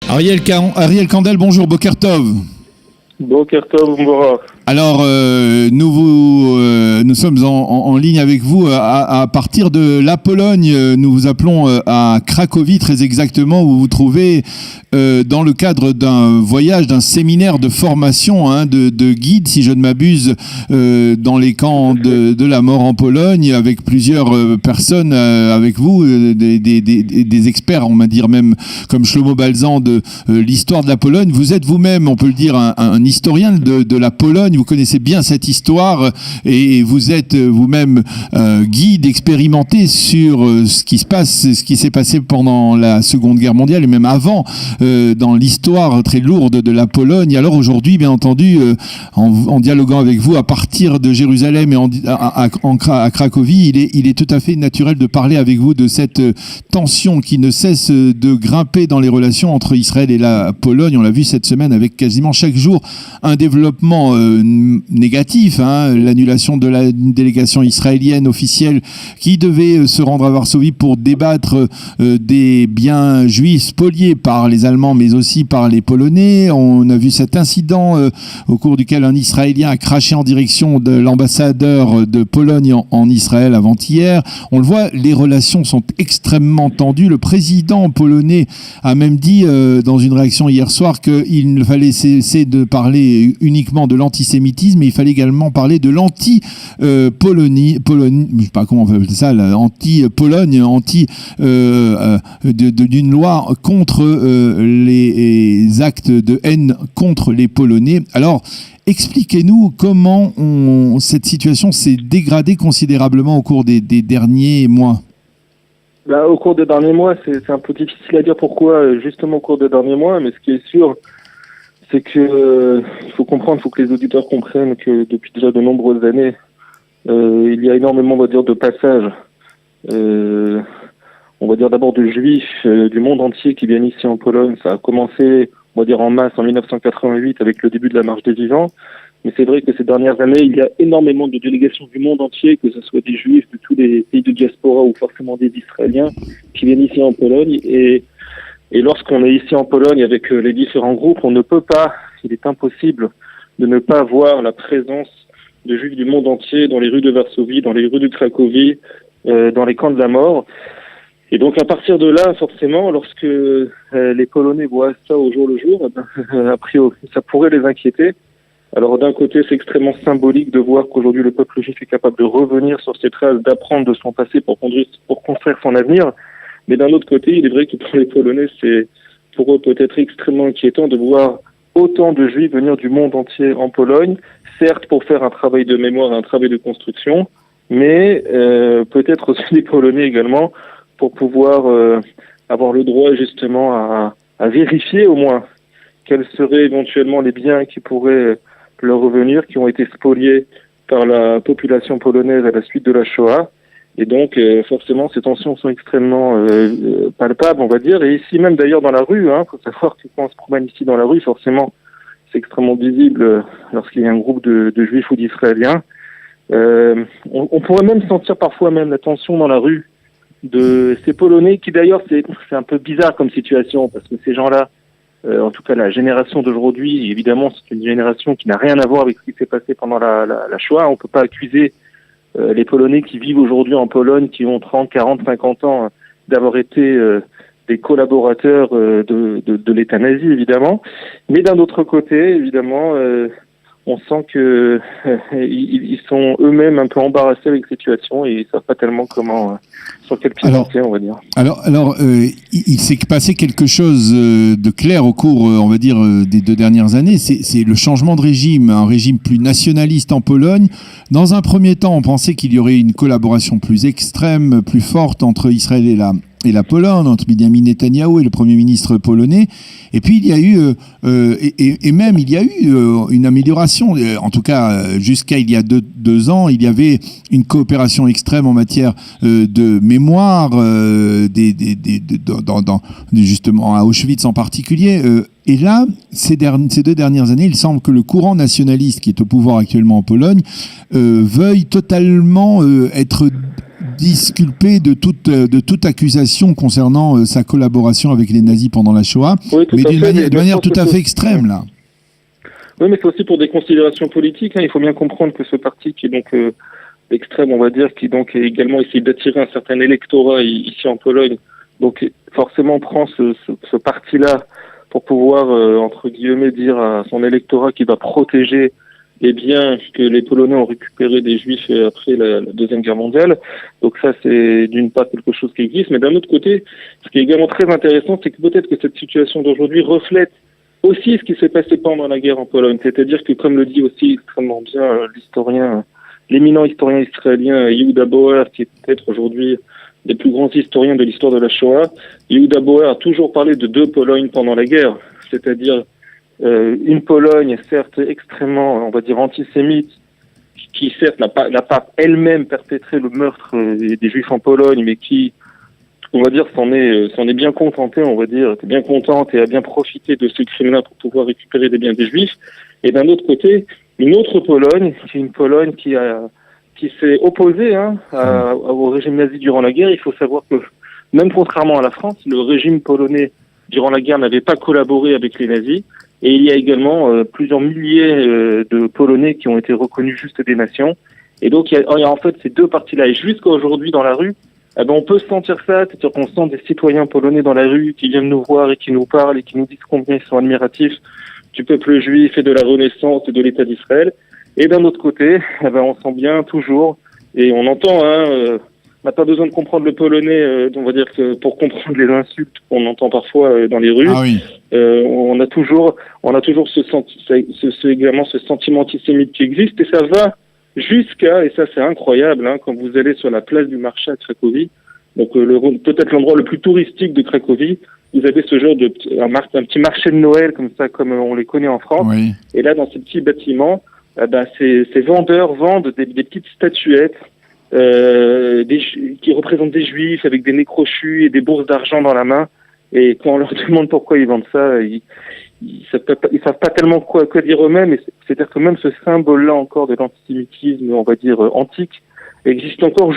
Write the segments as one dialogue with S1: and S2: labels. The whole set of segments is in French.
S1: Ariel Kandel, bonjour, Boker Tov.
S2: Boker Tov, Mbora.
S1: Alors, nous sommes en ligne avec vous à partir de la Pologne. Nous vous appelons à Cracovie, très exactement, où vous vous trouvez dans le cadre d'un voyage, d'un séminaire de formation de guides, si je ne m'abuse, dans les camps de la mort en Pologne, avec plusieurs personnes avec vous, des experts, on va dire même, comme Shlomo Balzan, de l'histoire de la Pologne. Vous êtes vous-même, on peut le dire, un historien de la Pologne. Vous connaissez bien cette histoire et vous êtes vous-même guide expérimenté sur ce qui se passe, ce qui s'est passé pendant la Seconde Guerre mondiale et même avant dans l'histoire très lourde de la Pologne. Alors aujourd'hui, bien entendu, en dialoguant avec vous à partir de Jérusalem et à Cracovie, il est tout à fait naturel de parler avec vous de cette tension qui ne cesse de grimper dans les relations entre Israël et la Pologne. On l'a vu cette semaine avec quasiment chaque jour un développement négatif, l'annulation de la délégation israélienne officielle qui devait se rendre à Varsovie pour débattre des biens juifs spoliés par les Allemands mais aussi par les Polonais. On a vu cet incident au cours duquel un Israélien a craché en direction de l'ambassadeur de Pologne en Israël avant-hier. On le voit, les relations sont extrêmement tendues. Le président polonais a même dit dans une réaction hier soir qu'il fallait cesser de parler uniquement de l'antisémitisme, mais il fallait également parler de l'anti-Polonie, je sais pas comment on peut appeler ça, anti-Pologne, d'une loi contre les actes de haine contre les Polonais. Alors, expliquez-nous comment cette situation s'est dégradée considérablement au cours des derniers mois.
S2: Au cours des derniers mois, c'est un peu difficile à dire pourquoi, justement au cours des derniers mois, mais ce qui est sûr, c'est que il faut que les auditeurs comprennent que depuis déjà de nombreuses années, il y a énormément, on va dire, de passages, on va dire d'abord de juifs du monde entier qui viennent ici en Pologne. Ça a commencé, on va dire, en masse en 1988 avec le début de la Marche des Vivants. Mais c'est vrai que ces dernières années, il y a énormément de délégations du monde entier, que ce soit des juifs de tous les pays de diaspora ou forcément des Israéliens qui viennent ici en Pologne. Et lorsqu'on est ici en Pologne avec les différents groupes, il est impossible de ne pas voir la présence de juifs du monde entier dans les rues de Varsovie, dans les rues de Cracovie, dans les camps de la mort. Et donc à partir de là, forcément, lorsque les Polonais voient ça au jour le jour, a priori, ça pourrait les inquiéter. Alors d'un côté, c'est extrêmement symbolique de voir qu'aujourd'hui le peuple juif est capable de revenir sur ses traces, d'apprendre de son passé pour construire son avenir. Mais d'un autre côté, il est vrai que pour les Polonais, c'est pour eux peut-être extrêmement inquiétant de voir autant de Juifs venir du monde entier en Pologne, certes pour faire un travail de mémoire, un travail de construction, mais peut-être aussi les Polonais également pour pouvoir avoir le droit justement à vérifier au moins quels seraient éventuellement les biens qui pourraient leur revenir, qui ont été spoliés par la population polonaise à la suite de la Shoah. Et donc, forcément, ces tensions sont extrêmement palpables, on va dire. Et ici, même d'ailleurs dans la rue, faut savoir que quand on se promène ici dans la rue, forcément, c'est extrêmement visible lorsqu'il y a un groupe de Juifs ou d'Israéliens. On pourrait même sentir parfois même la tension dans la rue de ces Polonais, qui d'ailleurs, c'est un peu bizarre comme situation, parce que ces gens-là, en tout cas la génération d'aujourd'hui, évidemment, c'est une génération qui n'a rien à voir avec ce qui s'est passé pendant la Shoah. On peut pas accuser les Polonais qui vivent aujourd'hui en Pologne, qui ont 30, 40, 50 ans, d'avoir été des collaborateurs de l'État nazi, évidemment. Mais d'un autre côté, évidemment, on sent que ils sont eux-mêmes un peu embarrassés avec cette situation et ils savent pas tellement comment, sur quel pied danser, on va dire.
S1: Alors, il s'est passé quelque chose de clair au cours, on va dire, des 2 dernières années. C'est le changement de régime, un régime plus nationaliste en Pologne. Dans un premier temps, on pensait qu'il y aurait une collaboration plus extrême, plus forte entre Israël et la Pologne, entre Benjamin Netanyahou et le Premier ministre polonais. Et puis il y a eu, il y a eu une amélioration. En tout cas, jusqu'à il y a deux ans, il y avait une coopération extrême en matière de mémoire, justement à Auschwitz en particulier. Et là, ces 2 dernières années, il semble que le courant nationaliste qui est au pouvoir actuellement en Pologne veuille totalement être disculpé de toute accusation concernant sa collaboration avec les nazis pendant la Shoah,
S2: oui,
S1: mais de manière tout à fait extrême, là.
S2: Oui, mais c'est aussi pour des considérations politiques. Il faut bien comprendre que ce parti qui est donc extrême, on va dire, qui donc également essaie d'attirer un certain électorat ici en Pologne, donc forcément prend ce parti-là pour pouvoir, entre guillemets, dire à son électorat qu'il va protéger les biens que les Polonais ont récupérés des Juifs après la Deuxième Guerre mondiale. Donc ça, c'est d'une part quelque chose qui existe, mais d'un autre côté, ce qui est également très intéressant, c'est que peut-être que cette situation d'aujourd'hui reflète aussi ce qui s'est passé pendant la guerre en Pologne. C'est-à-dire que, comme le dit aussi extrêmement bien l'éminent historien israélien Yehuda Bauer, qui est peut-être aujourd'hui des plus grands historiens de l'histoire de la Shoah, Yehuda Bauer a toujours parlé de deux Polognes pendant la guerre, c'est-à-dire une Pologne certes extrêmement, on va dire, antisémite, qui certes n'a pas elle-même perpétré le meurtre des Juifs en Pologne, mais qui, on va dire, s'en est bien contentée, on va dire, était bien contente et a bien profité de ce crime-là pour pouvoir récupérer des biens des Juifs. Et d'un autre côté, une autre Pologne, qui est une Pologne qui s'est opposée au régime nazi durant la guerre. Il faut savoir que, même contrairement à la France, le régime polonais durant la guerre n'avait pas collaboré avec les nazis. Et il y a également plusieurs milliers de Polonais qui ont été reconnus juste des nations. Et donc, il y a en fait ces deux parties-là. Et jusqu'à aujourd'hui, dans la rue, on peut sentir ça, c'est-à-dire qu'on sent des citoyens polonais dans la rue qui viennent nous voir et qui nous parlent et qui nous disent combien ils sont admiratifs du peuple juif et de la Renaissance et de l'État d'Israël. Et d'un autre côté, on sent bien toujours, et on entend, on n'a pas besoin de comprendre le polonais, on va dire que pour comprendre les insultes qu'on entend parfois dans les rues.
S1: Ah oui.
S2: On a toujours également ce sentiment antisémite qui existe, et ça va jusqu'à, et ça c'est incroyable, quand vous allez sur la place du marché à Cracovie, donc peut-être l'endroit le plus touristique de Cracovie, vous avez ce genre un petit marché de Noël comme ça, comme on les connaît en France.
S1: Oui.
S2: Et là, dans ces petits bâtiments, ces vendeurs vendent des petites statuettes qui représentent des Juifs avec des nez crochus et des bourses d'argent dans la main. Et quand on leur demande pourquoi ils vendent ça, ils savent pas tellement quoi dire eux-mêmes. C'est-à-dire que même ce symbole-là encore de l'antisémitisme, on va dire antique, existe encore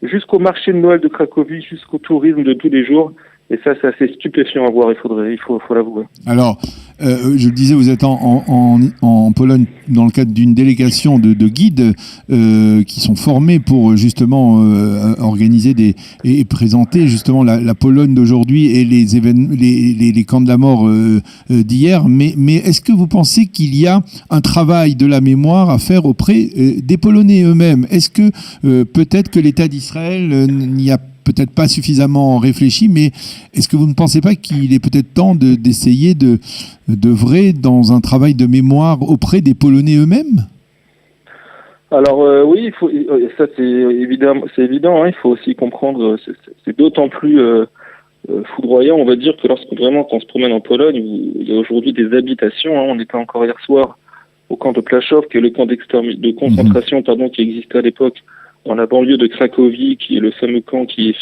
S2: jusqu'au marché de Noël de Cracovie, jusqu'au tourisme de tous les jours. Et ça, c'est assez stupéfiant à voir, il faut l'avouer.
S1: Alors, je le disais, vous êtes en Pologne dans le cadre d'une délégation de guides qui sont formés pour justement organiser et présenter justement la Pologne d'aujourd'hui et les camps de la mort d'hier. Mais est-ce que vous pensez qu'il y a un travail de la mémoire à faire auprès des Polonais eux-mêmes? Est-ce que peut-être que l'État d'Israël n'y a peut-être pas suffisamment réfléchi, mais est-ce que vous ne pensez pas qu'il est peut-être temps d'essayer d'œuvrer dans un travail de mémoire auprès des Polonais eux-mêmes?
S2: Alors oui, ça c'est évident. Il faut aussi comprendre. C'est d'autant plus foudroyant, on va dire, que quand on se promène en Pologne, il y a aujourd'hui des habitations. On était encore hier soir au camp de Plaszów, qui est le camp de concentration, qui existait à l'époque dans la banlieue de Cracovie, qui est le fameux camp qui est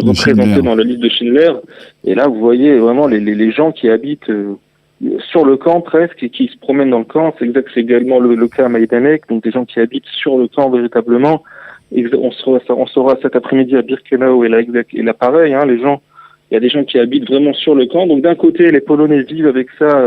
S2: représenté dans la liste de Schindler. Et là, vous voyez vraiment les gens qui habitent sur le camp presque et qui se promènent dans le camp. C'est également le cas à Majdanek, donc des gens qui habitent sur le camp véritablement. On saura cet après-midi à Birkenau et là pareil, les gens, il y a des gens qui habitent vraiment sur le camp. Donc d'un côté, les Polonais vivent avec ça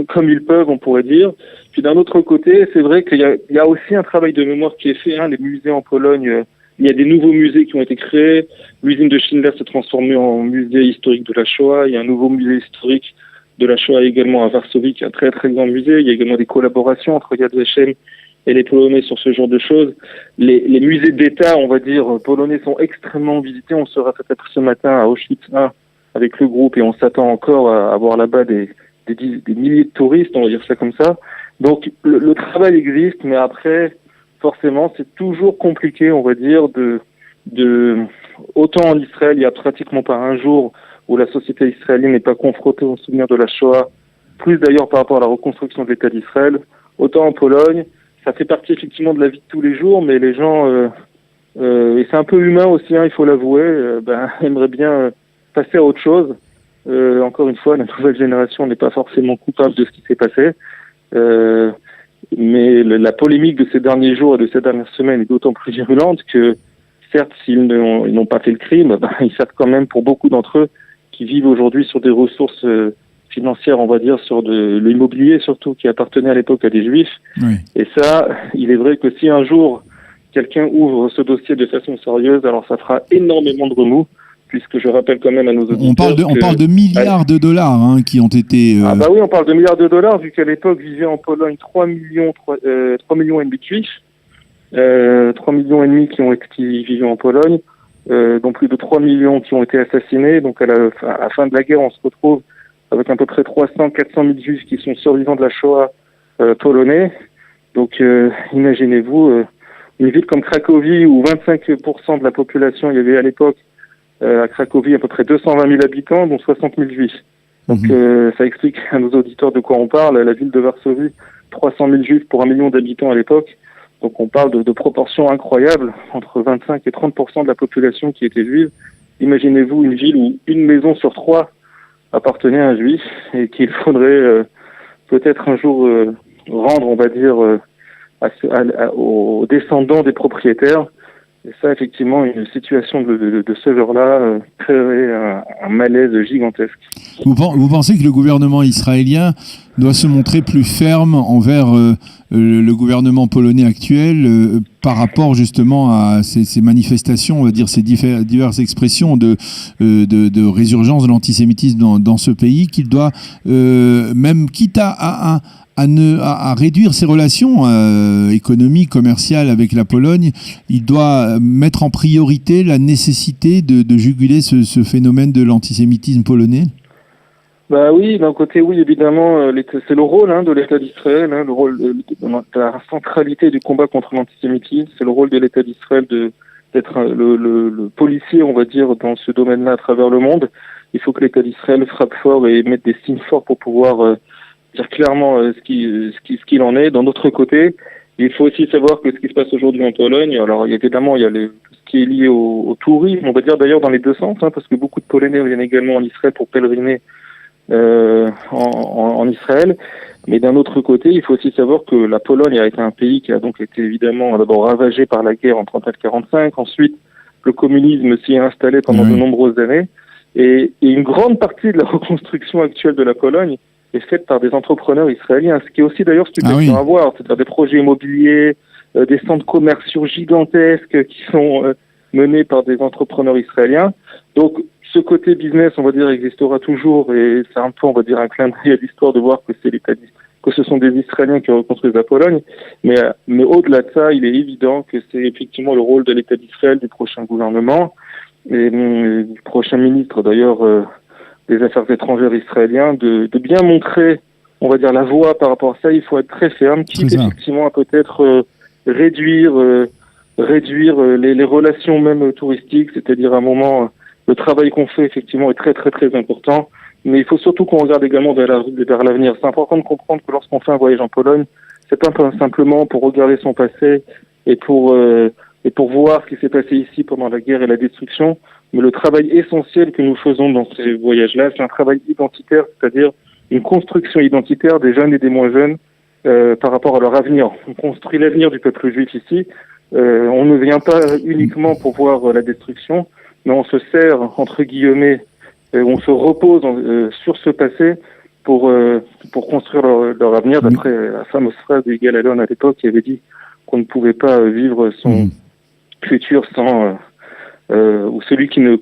S2: comme ils peuvent, on pourrait dire. Puis d'un autre côté, c'est vrai qu'il y a aussi un travail de mémoire qui est fait. Les musées en Pologne, il y a des nouveaux musées qui ont été créés. L'usine de Schindler s'est transformée en musée historique de la Shoah. Il y a un nouveau musée historique de la Shoah également à Varsovie, qui est un très très grand musée. Il y a également des collaborations entre Yad Vashem et les Polonais sur ce genre de choses. Les musées d'État, on va dire, polonais sont extrêmement visités. On sera peut-être ce matin à Auschwitz I avec le groupe et on s'attend encore à voir là-bas des milliers de touristes, on va dire ça comme ça. Donc le travail existe, mais après, forcément, c'est toujours compliqué, on va dire, autant en Israël, il y a pratiquement pas un jour où la société israélienne n'est pas confrontée au souvenir de la Shoah, plus d'ailleurs par rapport à la reconstruction de l'État d'Israël, autant en Pologne, ça fait partie effectivement de la vie de tous les jours, mais les gens, et c'est un peu humain aussi, il faut l'avouer, aimeraient bien passer à autre chose. Encore une fois, la nouvelle génération n'est pas forcément coupable de ce qui s'est passé. Mais la polémique de ces derniers jours et de ces dernières semaines est d'autant plus virulente que certes, s'ils n'ont pas fait le crime, ils savent quand même pour beaucoup d'entre eux qui vivent aujourd'hui sur des ressources financières, on va dire, sur de l'immobilier surtout, qui appartenait à l'époque à des juifs.
S1: Oui.
S2: Et ça, il est vrai que si un jour quelqu'un ouvre ce dossier de façon sérieuse, alors ça fera énormément de remous, puisque je rappelle quand même à nos auditeurs...
S1: On parle de milliards de dollars qui ont été...
S2: Ah bah oui, on parle de milliards de dollars, vu qu'à l'époque vivaient en Pologne 3 millions et demi de juifs, 3 millions et demi qui vivaient en Pologne, dont plus de 3 millions qui ont été assassinés. Donc à la fin de la guerre, on se retrouve avec à peu près 400 000 juifs qui sont survivants de la Shoah polonais. Donc imaginez-vous, une ville comme Cracovie, où 25% de la population, il y avait à l'époque à Cracovie à peu près 220 000 habitants, dont 60 000 juifs. Donc ça explique à nos auditeurs de quoi on parle. La ville de Varsovie, 300 000 juifs pour 1 million d'habitants à l'époque. Donc on parle de proportions incroyables, entre 25 et 30% de la population qui était juive. Imaginez-vous une ville où une maison sur 3 appartenait à un juif et qu'il faudrait peut-être un jour rendre, on va dire, aux descendants des propriétaires. Et ça, effectivement, une situation de ce genre-là créerait un malaise gigantesque.
S1: Vous pensez que le gouvernement israélien doit se montrer plus ferme envers le gouvernement polonais actuel par rapport justement à ces manifestations, on va dire ces diverses expressions de résurgence de l'antisémitisme dans ce pays, qu'il doit, même quitte à réduire ses relations économiques, commerciales avec la Pologne, il doit mettre en priorité la nécessité de juguler ce phénomène de l'antisémitisme polonais?
S2: Bah oui, d'un côté, oui, évidemment, c'est le rôle de l'État d'Israël, le rôle de la centralité du combat contre l'antisémitisme, c'est le rôle de l'État d'Israël d'être le policier, on va dire, dans ce domaine-là à travers le monde. Il faut que l'État d'Israël frappe fort et mette des signes forts pour pouvoir dire clairement ce qu'il en est. D'un autre côté, il faut aussi savoir que ce qui se passe aujourd'hui en Pologne, alors évidemment, il y a tout ce qui est lié au tourisme, on va dire d'ailleurs dans les deux sens, parce que beaucoup de Polonais viennent également en Israël pour pèleriner en Israël. Mais d'un autre côté, il faut aussi savoir que la Pologne a été un pays qui a donc été évidemment d'abord ravagé par la guerre en 1939-1945. Ensuite, le communisme s'y est installé pendant de nombreuses années. Et une grande partie de la reconstruction actuelle de la Pologne est faite par des entrepreneurs israéliens, ce qui est aussi d'ailleurs stupéfiant à voir, c'est-à-dire des projets immobiliers, des centres commerciaux gigantesques qui sont menés par des entrepreneurs israéliens. Donc ce côté business, on va dire, existera toujours, et c'est un peu, on va dire, un clin d'œil à l'histoire de voir que ce sont des Israéliens qui reconstruisent la Pologne. Mais au-delà de ça, il est évident que c'est effectivement le rôle de l'État d'Israël, du prochain gouvernement et du prochain ministre d'ailleurs des Affaires étrangères israélien de bien montrer, on va dire, la voie par rapport à ça. Il faut être très ferme, quitte effectivement à peut-être réduire les relations même touristiques, c'est-à-dire à un moment, le travail qu'on fait effectivement est très très très important, mais il faut surtout qu'on regarde également vers l'avenir. C'est important de comprendre que lorsqu'on fait un voyage en Pologne, c'est pas simplement pour regarder son passé et pour voir ce qui s'est passé ici pendant la guerre et la destruction, mais le travail essentiel que nous faisons dans ces voyages-là, c'est un travail identitaire, c'est-à-dire une construction identitaire des jeunes et des moins jeunes par rapport à leur avenir. On construit l'avenir du peuple juif ici. On ne vient pas uniquement pour voir la destruction, mais on se sert, entre guillemets, on se repose sur ce passé pour construire leur avenir, d'après la fameuse phrase de Yigal Allon à l'époque qui avait dit qu'on ne pouvait pas vivre son futur sans ou celui qui ne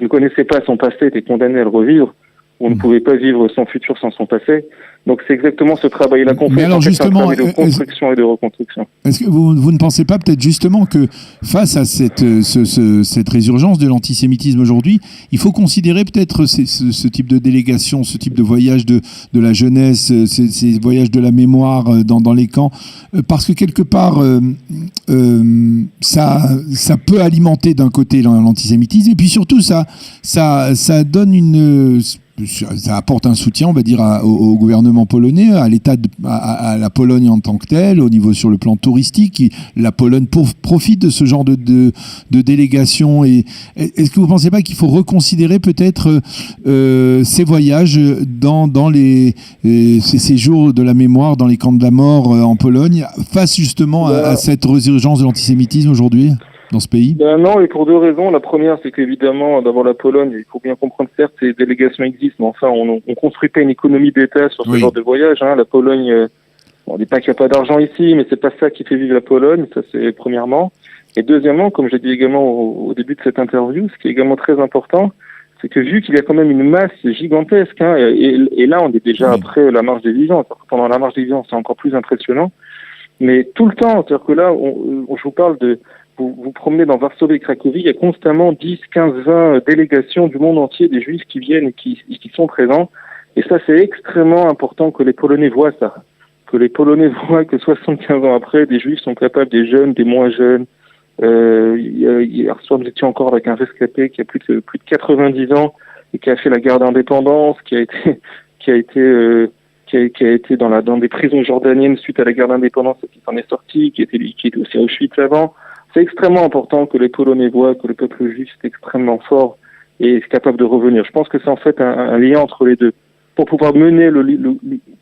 S2: connaissait pas son passé était condamné à le revivre. On ne pouvait pas vivre son futur sans son passé. Donc c'est exactement ce travail-là qu'on fait.
S1: Mais alors justement,
S2: de construction et de reconstruction.
S1: Est-ce que vous ne pensez pas peut-être justement que face à cette résurgence de l'antisémitisme aujourd'hui, il faut considérer peut-être ce type de délégation, ce type de voyage de la jeunesse, ces voyages de la mémoire dans les camps, parce que quelque part ça peut alimenter d'un côté l'antisémitisme et puis surtout ça donne ça apporte un soutien, on va dire, au gouvernement polonais, à l'État, à la Pologne en tant que telle, au niveau sur le plan touristique. La Pologne profite de ce genre de délégation. Et est-ce que vous ne pensez pas qu'il faut reconsidérer peut-être ces voyages dans ces séjours de la mémoire dans les camps de la mort en Pologne, face justement à cette résurgence de l'antisémitisme aujourd'hui dans ce pays?
S2: Non, et pour deux raisons. La première, c'est qu'évidemment, d'abord la Pologne, il faut bien comprendre, certes, ces délégations existent, mais enfin, on construit pas une économie d'État sur ce genre de voyage. Hein. La Pologne, on dit pas qu'il n'y a pas d'argent ici, mais c'est pas ça qui fait vivre la Pologne, ça c'est premièrement. Et deuxièmement, comme j'ai dit également au début de cette interview, ce qui est également très important, c'est que vu qu'il y a quand même une masse gigantesque, hein, et là on est déjà après la marche des vivants, pendant la marche des vivants c'est encore plus impressionnant, mais tout le temps, c'est-à-dire que là, je vous parle de... Vous promenez dans Varsovie et Cracovie, il y a constamment 10, 15, 20 délégations du monde entier, des Juifs qui viennent et qui sont présents. Et ça, c'est extrêmement important que les Polonais voient ça. Que les Polonais voient que 75 ans après, des Juifs sont capables, des jeunes, des moins jeunes. Hier soir, nous étions encore avec un rescapé qui a plus de 90 ans et qui a fait la guerre d'indépendance, qui a été dans des prisons jordaniennes suite à la guerre d'indépendance et qui s'en est sorti, qui était aussi à Auschwitz avant. C'est extrêmement important que les Polonais voient que le peuple juif est extrêmement fort et est capable de revenir. Je pense que c'est en fait un lien entre les deux. Pour pouvoir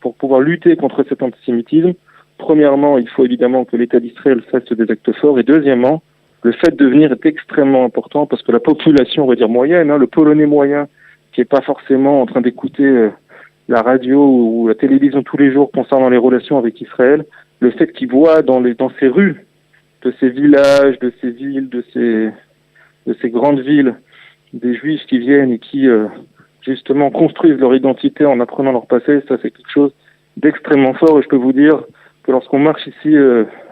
S2: pour pouvoir lutter contre cet antisémitisme, premièrement, il faut évidemment que l'État d'Israël fasse des actes forts. Et deuxièmement, le fait de venir est extrêmement important parce que la population, on va dire moyenne, hein, le Polonais moyen, qui est pas forcément en train d'écouter la radio ou la télévision tous les jours concernant les relations avec Israël, le fait qu'il voit dans ces rues, de ces villages, de ces villes, de ces grandes villes, des Juifs qui viennent et qui justement construisent leur identité en apprenant leur passé, ça c'est quelque chose d'extrêmement fort. Et je peux vous dire que lorsqu'on marche ici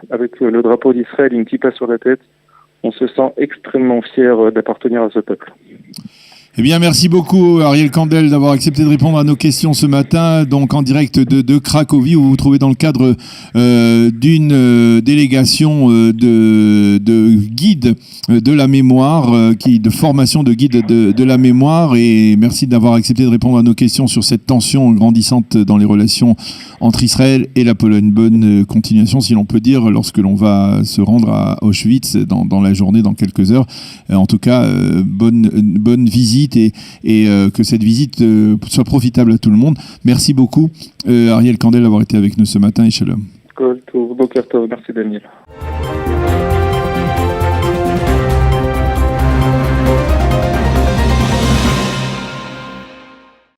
S2: avec le drapeau d'Israël et une kippa sur la tête, on se sent extrêmement fier d'appartenir à ce peuple.
S1: Eh bien, merci beaucoup Ariel Kandel d'avoir accepté de répondre à nos questions ce matin, donc en direct de Cracovie, où vous vous trouvez dans le cadre d'une délégation de guides de la mémoire, de formation de guides de la mémoire, et merci d'avoir accepté de répondre à nos questions sur cette tension grandissante dans les relations entre Israël et la Pologne. Bonne continuation, si l'on peut dire, lorsque l'on va se rendre à Auschwitz dans la journée, dans quelques heures. En tout cas, bonne visite. Et que cette visite soit profitable à tout le monde. Merci beaucoup Ariel Kandel d'avoir été avec nous ce matin et shalom.
S2: Merci Daniel.